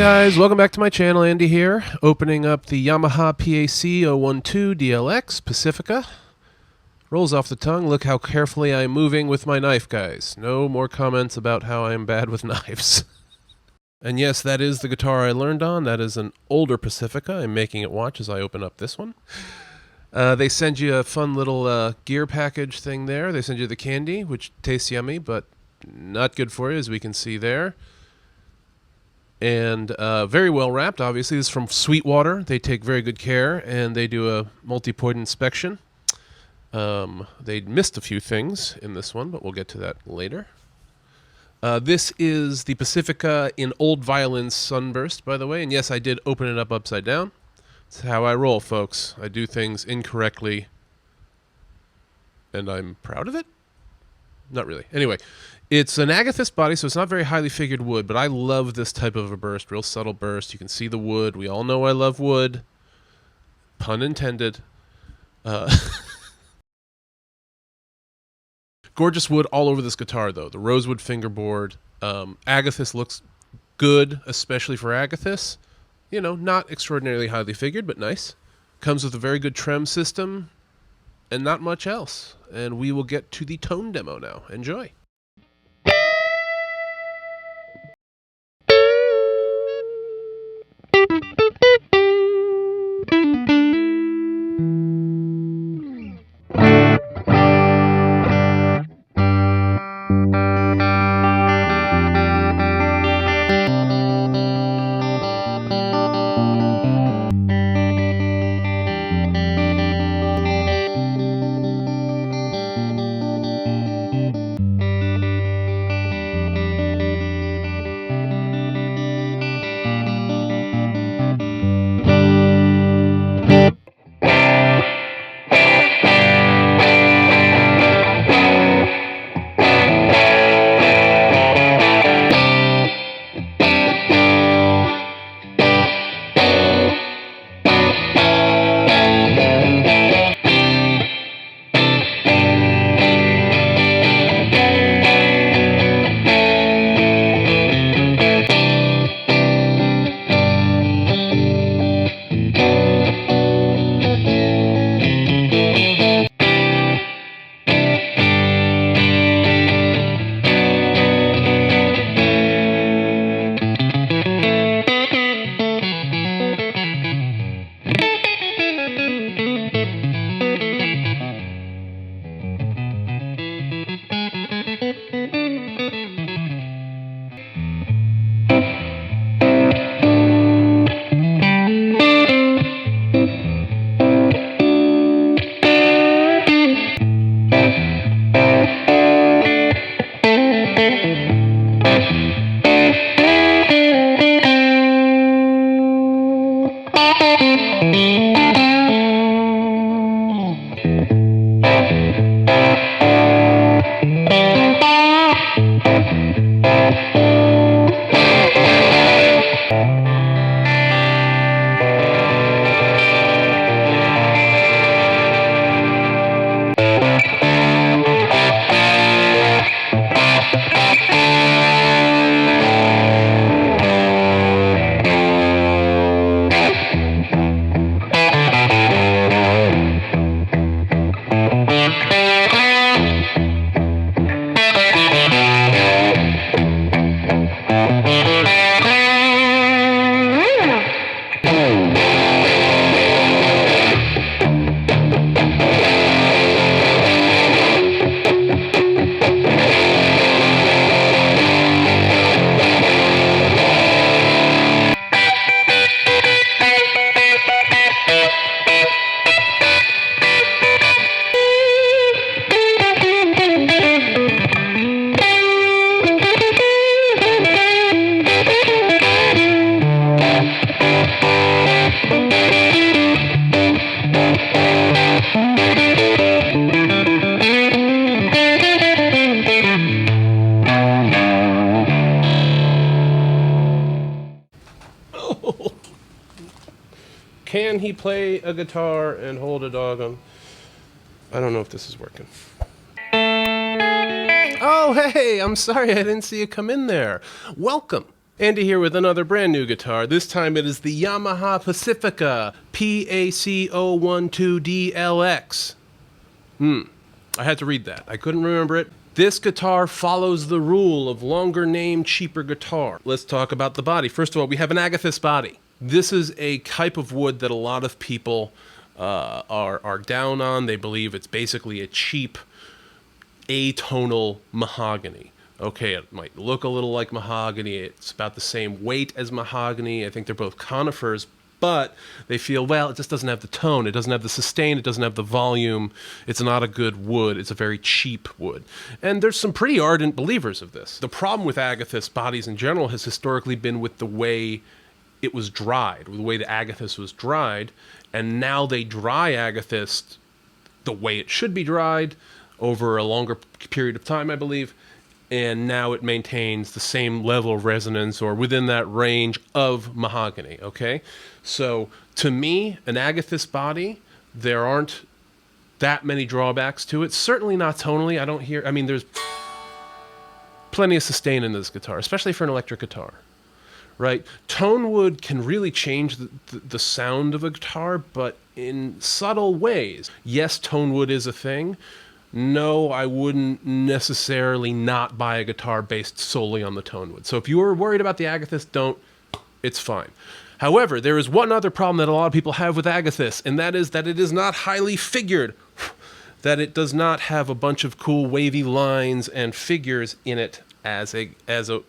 guys, welcome back to my channel. Andy here, opening up the YAMAHA PAC012DLX Pacifica. Rolls off the tongue. Look how carefully I'm moving with my knife, guys. No more comments about how I am bad with knives. And yes, that is the guitar I learned on. That is an older Pacifica. I'm making it watch as I open up this one. They send you a fun little gear package thing there. They send you the candy, which tastes yummy, but not good for you, as we can see there. And very well wrapped, obviously. This is from Sweetwater. They take very good care, and they do a multi-point inspection. They missed a few things in this one, but we'll get to that later. This is the Pacifica in Old Violin Sunburst, by the way. And yes, I did open it up upside down. That's how I roll, folks. I do things incorrectly, and I'm proud of it? Not really. Anyway, it's an amethyst body, so it's not very highly figured wood, but I love this type of a burst, real subtle burst. You can see the wood. We all know I love wood. Pun intended. Gorgeous wood all over this guitar, though. The rosewood fingerboard. Amethyst looks good, especially for amethyst. You know, not extraordinarily highly figured, but nice. Comes with a very good trem system and not much else. And we will get to the tone demo now. Enjoy. Can he play a guitar and hold a dog on? I don't know if this is working. Oh, hey, I'm sorry I didn't see you come in there. Welcome Andy here with another brand new guitar. This time it is the Yamaha Pacifica PAC012DLX. I had to read that. I couldn't remember it. This guitar follows the rule of longer name, cheaper guitar. Let's talk about the body. First of all, we have an agathis body. This is a type of wood that a lot of people are down on. They believe it's basically a cheap atonal mahogany. Okay, it might look a little like mahogany. It's about the same weight as mahogany. I think they're both conifers, but they feel, well, it just doesn't have the tone. It doesn't have the sustain. It doesn't have the volume. It's not a good wood. It's a very cheap wood. And there's some pretty ardent believers of this. The problem with agathis bodies in general has historically been with the way it was dried, the way the agathis was dried, and now they dry agathis the way it should be dried over a longer period of time, I believe, and now it maintains the same level of resonance or within that range of mahogany, okay? So to me, an agathis body, there aren't that many drawbacks to it. Certainly not tonally. I mean, there's plenty of sustain in this guitar, especially for an electric guitar, right? Tone wood can really change the sound of a guitar, but in subtle ways. Yes, tone wood is a thing. No, I wouldn't necessarily not buy a guitar based solely on the tone wood. So if you were worried about the agathis, don't. It's fine. However, there is one other problem that a lot of people have with agathis, and that is that it is not highly figured. That it does not have a bunch of cool wavy lines and figures in it as a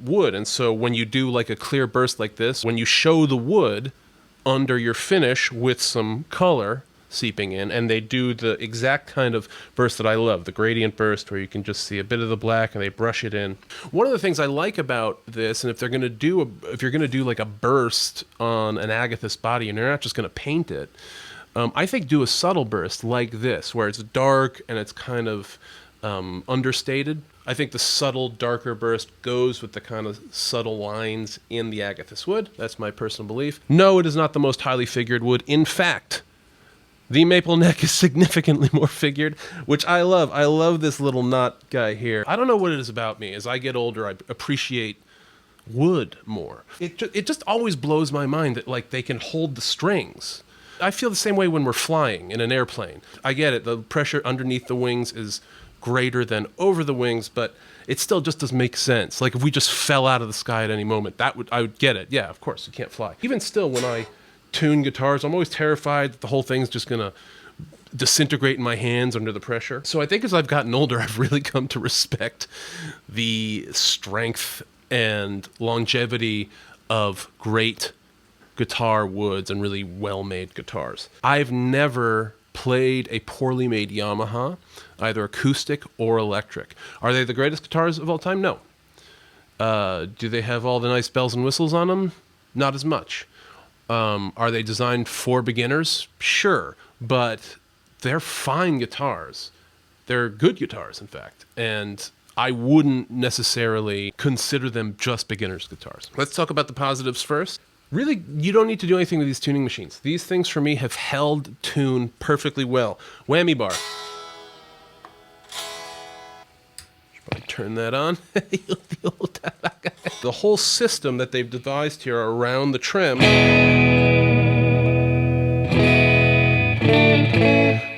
wood. And so when you do like a clear burst like this, when you show the wood under your finish with some color seeping in, and they do the exact kind of burst that I love, the gradient burst, where you can just see a bit of the black and they brush it in. One of the things I like about this, and if you're going to do like a burst on an agathis body and you're not just going to paint it, I think do a subtle burst like this, where it's dark and it's kind of understated. I think the subtle, darker burst goes with the kind of subtle lines in the agathis wood. That's my personal belief. No, it is not the most highly figured wood. In fact, the maple neck is significantly more figured, which I love. I love this little knot guy here. I don't know what it is about me. As I get older, I appreciate wood more. It just always blows my mind that like they can hold the strings. I feel the same way when we're flying in an airplane. I get it. The pressure underneath the wings is greater than over the wings, but it still just doesn't make sense. Like if we just fell out of the sky at any moment, I would get it. Yeah, of course, you can't fly. Even still, when I tune guitars, I'm always terrified that the whole thing's just gonna disintegrate in my hands under the pressure. So I think as I've gotten older, I've really come to respect the strength and longevity of great guitar woods and really well-made guitars. I've never played a poorly made Yamaha, either acoustic or electric. Are they the greatest guitars of all time? No. Do they have all the nice bells and whistles on them? Not as much. Are they designed for beginners? Sure, but they're fine guitars. They're good guitars, in fact, and I wouldn't necessarily consider them just beginners' guitars. Let's talk about the positives first. Really, you don't need to do anything with these tuning machines. These things, for me, have held tune perfectly well. Whammy bar. Should probably turn that on. The whole system that they've devised here around the trem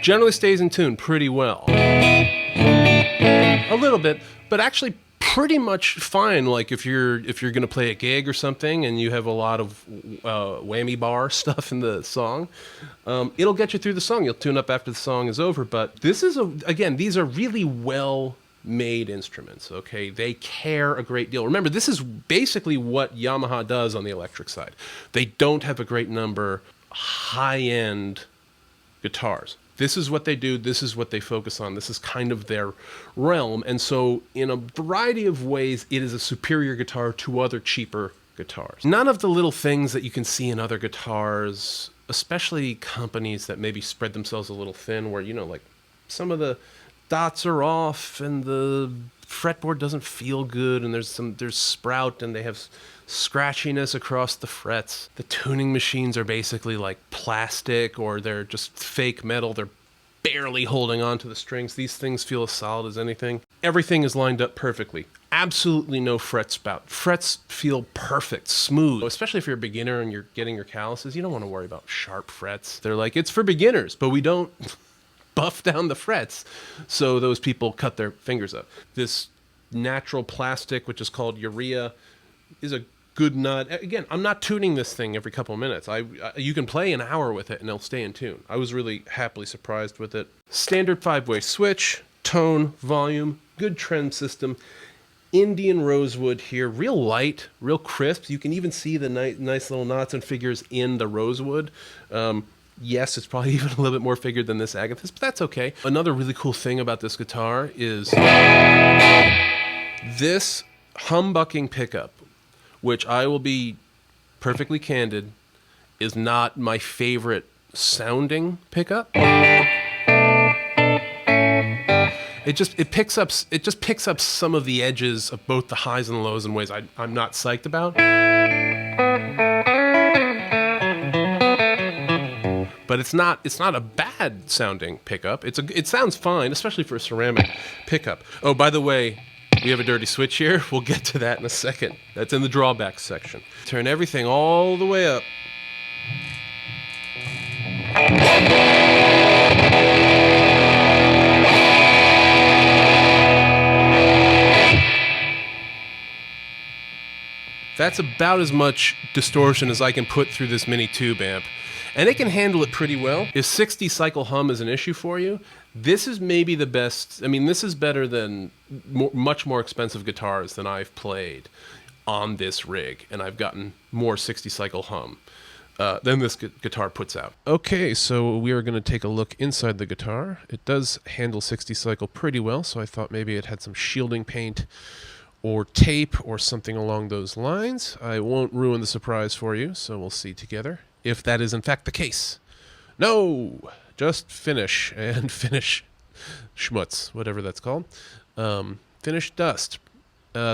generally stays in tune pretty well. A little bit, but actually pretty much fine. Like if you're going to play a gig or something and you have a lot of whammy bar stuff in the song, it'll get you through the song. You'll tune up after the song is over. But this is again, these are really well made instruments, okay? They care a great deal. Remember, this is basically what Yamaha does on the electric side. They don't have a great number high-end guitars. This is what they do. This is what they focus on. This is kind of their realm. And so in a variety of ways, it is a superior guitar to other cheaper guitars. None of the little things that you can see in other guitars, especially companies that maybe spread themselves a little thin, where, you know, like some of the dots are off and the fretboard doesn't feel good and there's sprout and they have scratchiness across the frets. The tuning machines are basically like plastic, or they're just fake metal. They're barely holding on to the strings. These things feel as solid as anything. Everything is lined up perfectly. Absolutely no fret spout. Frets feel perfect, smooth. Especially if you're a beginner and you're getting your calluses, you don't want to worry about sharp frets. They're like, it's for beginners, but we don't buff down the frets, so those people cut their fingers up. This natural plastic, which is called urea, is a good nut. Again, I'm not tuning this thing every couple of minutes. You can play an hour with it and it'll stay in tune. I was really happily surprised with it. Standard 5-way switch, tone, volume, good trend system. Indian rosewood here, real light, real crisp. You can even see the nice little knots and figures in the rosewood. Yes, it's probably even a little bit more figured than this agathis, but that's okay. Another really cool thing about this guitar is this humbucking pickup, which I will be perfectly candid, is not my favorite sounding pickup. It just picks up some of the edges of both the highs and the lows in ways I'm not psyched about. But it's not a bad sounding pickup. It sounds fine, especially for a ceramic pickup. Oh, by the way, we have a dirty switch here. We'll get to that in a second. That's in the drawbacks section. Turn everything all the way up. That's about as much distortion as I can put through this mini tube amp. And it can handle it pretty well. If 60 cycle hum is an issue for you, this is maybe the best. I mean, this is better than much more expensive guitars than I've played on this rig. And I've gotten more 60 cycle hum than this guitar puts out. Okay, so we are going to take a look inside the guitar. It does handle 60 cycle pretty well, so I thought maybe it had some shielding paint or tape or something along those lines. I won't ruin the surprise for you, so we'll see together if that is in fact the case. No, just finish and finish schmutz, whatever that's called. Finish dust.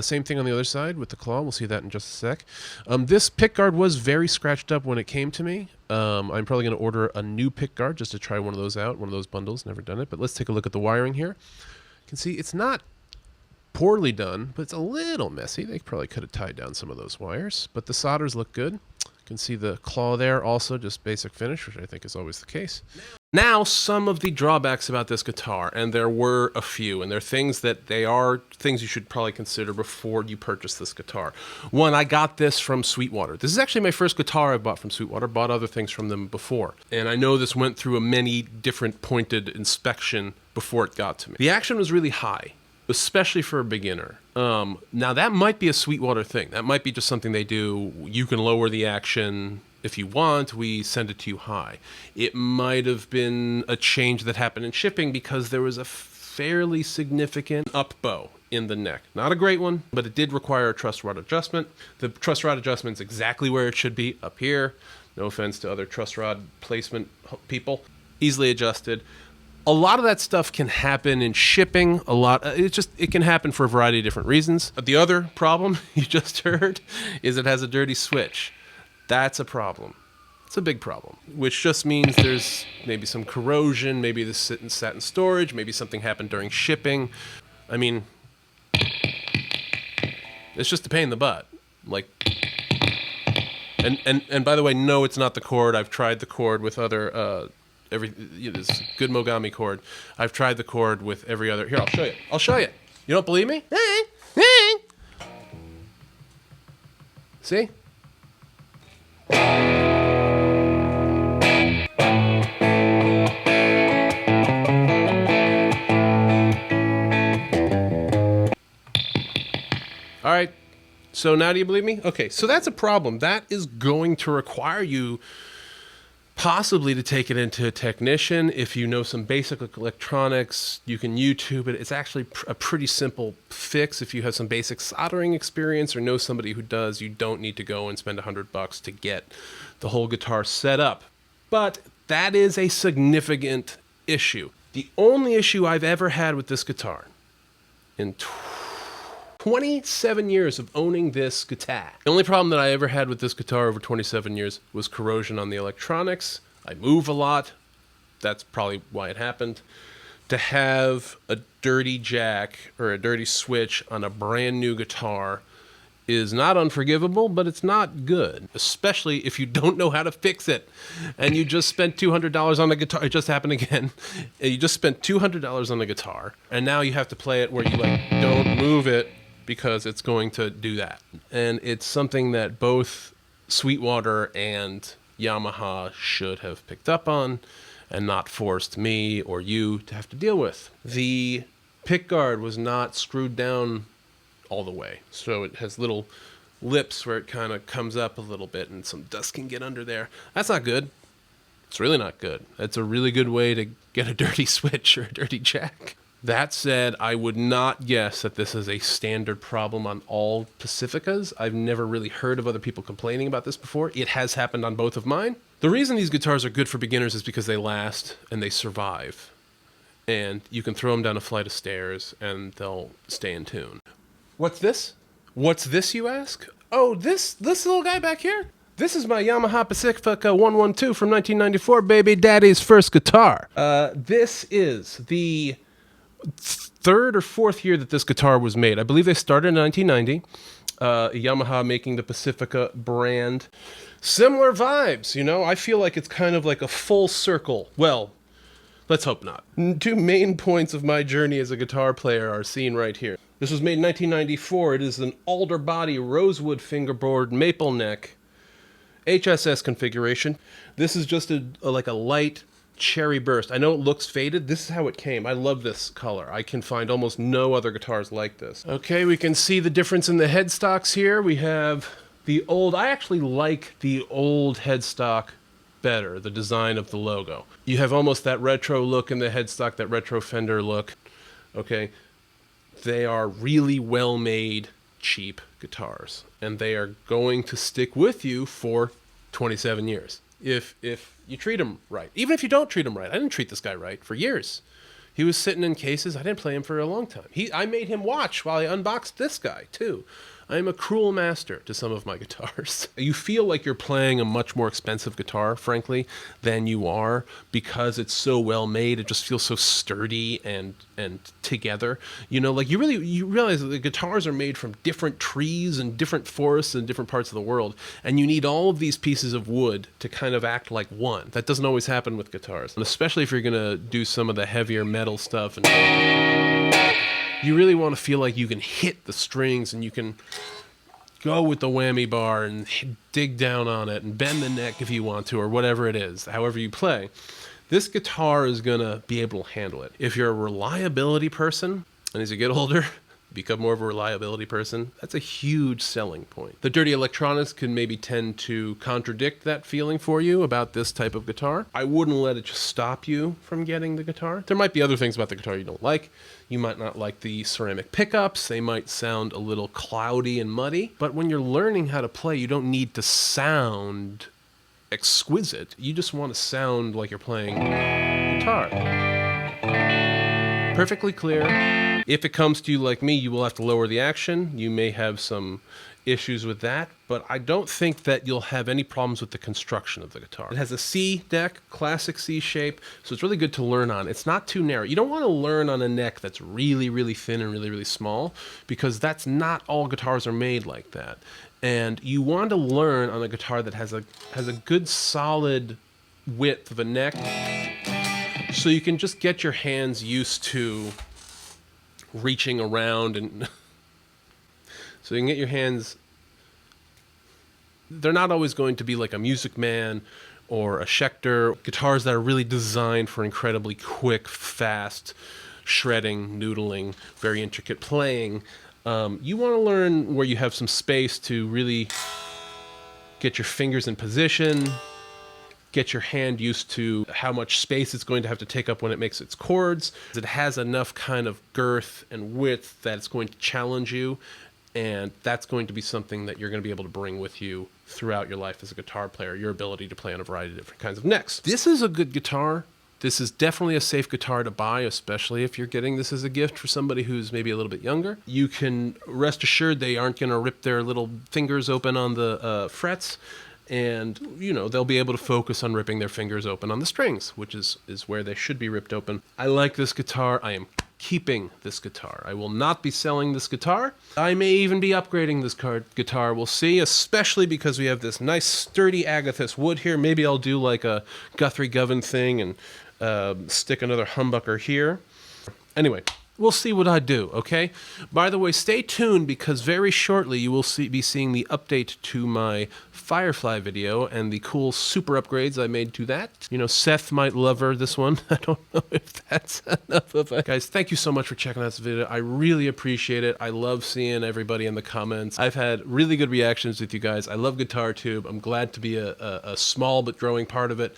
Same thing on the other side with the claw. We'll see that in just a sec. This pickguard was very scratched up when it came to me. I'm probably going to order a new pickguard just to try one of those out, one of those bundles. Never done it, but let's take a look at the wiring here. You can see it's not poorly done, but it's a little messy. They probably could have tied down some of those wires, but the solders look good. You can see the claw there, also just basic finish, which I think is always the case. Now, some of the drawbacks about this guitar, and there were a few, and they're things you should probably consider before you purchase this guitar. One, I got this from Sweetwater. This is actually my first guitar I bought from Sweetwater, bought other things from them before. And I know this went through a many different pointed inspection before it got to me. The action was really high, especially for a beginner. Now that might be a Sweetwater thing. That might be just something they do. You can lower the action if you want. We send it to you high. It might have been a change that happened in shipping because there was a fairly significant up bow in the neck. Not a great one, but it did require a truss rod adjustment. The truss rod adjustment's exactly where it should be, up here. No offense to other truss rod placement people. Easily adjusted. A lot of that stuff can happen in shipping. It can happen for a variety of different reasons. The other problem you just heard is it has a dirty switch. That's a problem. It's a big problem, which just means there's maybe some corrosion, maybe this sat in storage, maybe something happened during shipping. I mean, it's just a pain in the butt. Like, and by the way, no, it's not the cord. I've tried the cord with other this good Mogami cord. I've tried the cord with every other. Here, I'll show you. You don't believe me? See? All right. So now do you believe me? Okay, so that's a problem. That is going to require you possibly to take it into a technician. If you know some basic electronics, you can YouTube it. It's actually a pretty simple fix. If you have some basic soldering experience or know somebody who does, you don't need to go and spend $100 to get the whole guitar set up. But that is a significant issue. The only issue I've ever had with this guitar in 27 years of owning this guitar. The only problem that I ever had with this guitar over 27 years was corrosion on the electronics. I move a lot. that's probably why it happened. To have a dirty jack or a dirty switch on a brand new guitar is not unforgivable, but it's not good, especially if you don't know how to fix it. And you just spent $200 on a guitar. It just happened again. You just spent $200 on a guitar, and now you have to play it where you like don't move it because it's going to do that. And it's something that both Sweetwater and Yamaha should have picked up on and not forced me or you to have to deal with. The pickguard was not screwed down all the way, so it has little lips where it kind of comes up a little bit and some dust can get under there. That's not good. It's really not good. That's a really good way to get a dirty switch or a dirty jack. That said, I would not guess that this is a standard problem on all Pacificas. I've never really heard of other people complaining about this before. It has happened on both of mine. The reason these guitars are good for beginners is because they last and they survive. And you can throw them down a flight of stairs and they'll stay in tune. What's this? What's this, you ask? Oh, this little guy back here? This is my Yamaha Pacifica 112 from 1994, baby daddy's first guitar. This is the third or fourth year that this guitar was made. I believe they started in 1990. Yamaha making the Pacifica brand. Similar vibes, you know? I feel like it's kind of like a full circle. Well, let's hope not. Two main points of my journey as a guitar player are seen right here. This was made in 1994. It is an alder body rosewood fingerboard maple neck HSS configuration. This is just like a light cherry burst. I know it looks faded. This is how it came. I love this color. I can find almost no other guitars like this. Okay, we can see the difference in the headstocks here. We have the old, I actually like the old headstock better, the design of the logo. You have almost that retro look in the headstock, that retro Fender look. Okay, they are really well-made, cheap guitars, and they are going to stick with you for 27 years if you treat them right. Even if you don't treat them right. I didn't treat this guy right for years. He was sitting in cases. I didn't play him for a long time. I made him watch while I unboxed this guy, too. I am a cruel master to some of my guitars. You feel like you're playing a much more expensive guitar, frankly, than you are because it's so well made. It just feels so sturdy and together. You know, like you realize that the guitars are made from different trees and different forests and different parts of the world, and you need all of these pieces of wood to kind of act like one. That doesn't always happen with guitars, and especially if you're gonna do some of the heavier metal stuff and you really want to feel like you can hit the strings and you can go with the whammy bar and dig down on it and bend the neck if you want to, or whatever it is, however you play. This guitar is going to be able to handle it. If you're a reliability person, and as you get older, become more of a reliability person, that's a huge selling point. The dirty electronics can maybe tend to contradict that feeling for you about this type of guitar. I wouldn't let it just stop you from getting the guitar. There might be other things about the guitar you don't like. You might not like the ceramic pickups. They might sound a little cloudy and muddy. But when you're learning how to play, you don't need to sound exquisite. You just want to sound like you're playing guitar. Perfectly clear. If it comes to you like me, you will have to lower the action. You may have some issues with that, but I don't think that you'll have any problems with the construction of the guitar. It has a C neck, classic C shape, so it's really good to learn on. It's not too narrow. You don't want to learn on a neck that's really, really thin and really, really small, because that's not all guitars are made like that. And you want to learn on a guitar that has a good solid width of a neck, so you can just get your hands used to reaching around, and so you can get your hands, they're not always going to be like a Music Man or a Schecter, guitars that are really designed for incredibly quick, fast shredding, noodling, very intricate playing. You want to learn where you have some space to really get your fingers in position, get your hand used to how much space it's going to have to take up when it makes its chords. It has enough kind of girth and width that it's going to challenge you, and that's going to be something that you're going to be able to bring with you throughout your life as a guitar player, your ability to play on a variety of different kinds of necks. This is a good guitar. This is definitely a safe guitar to buy, especially if you're getting this as a gift for somebody who's maybe a little bit younger. You can rest assured they aren't going to rip their little fingers open on the frets. and you know, they'll be able to focus on ripping their fingers open on the strings, which is where they should be ripped open. I like this guitar. I am keeping this guitar. I will not be selling this guitar. I may even be upgrading this guitar. We'll see, especially because we have this nice sturdy agathis wood here. Maybe I'll do like a Guthrie Govan thing and stick another humbucker here. Anyway, we'll see what I do, okay? By the way, stay tuned because very shortly you will be seeing the update to my Firefly video and the cool super upgrades I made to that. You know, Seth might love this one. I don't know if that's enough of it. Guys, thank you so much for checking out this video. I really appreciate it. I love seeing everybody in the comments. I've had really good reactions with you guys. I love Guitar Tube. I'm glad to be a small but growing part of it.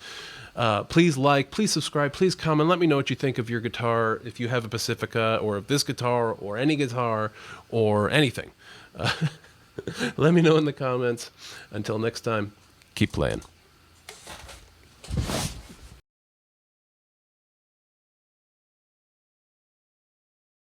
Please like, please subscribe, please comment. Let me know what you think of your guitar, if you have a Pacifica, or of this guitar, or any guitar, or anything. Let me know in the comments. Until next time, keep playing.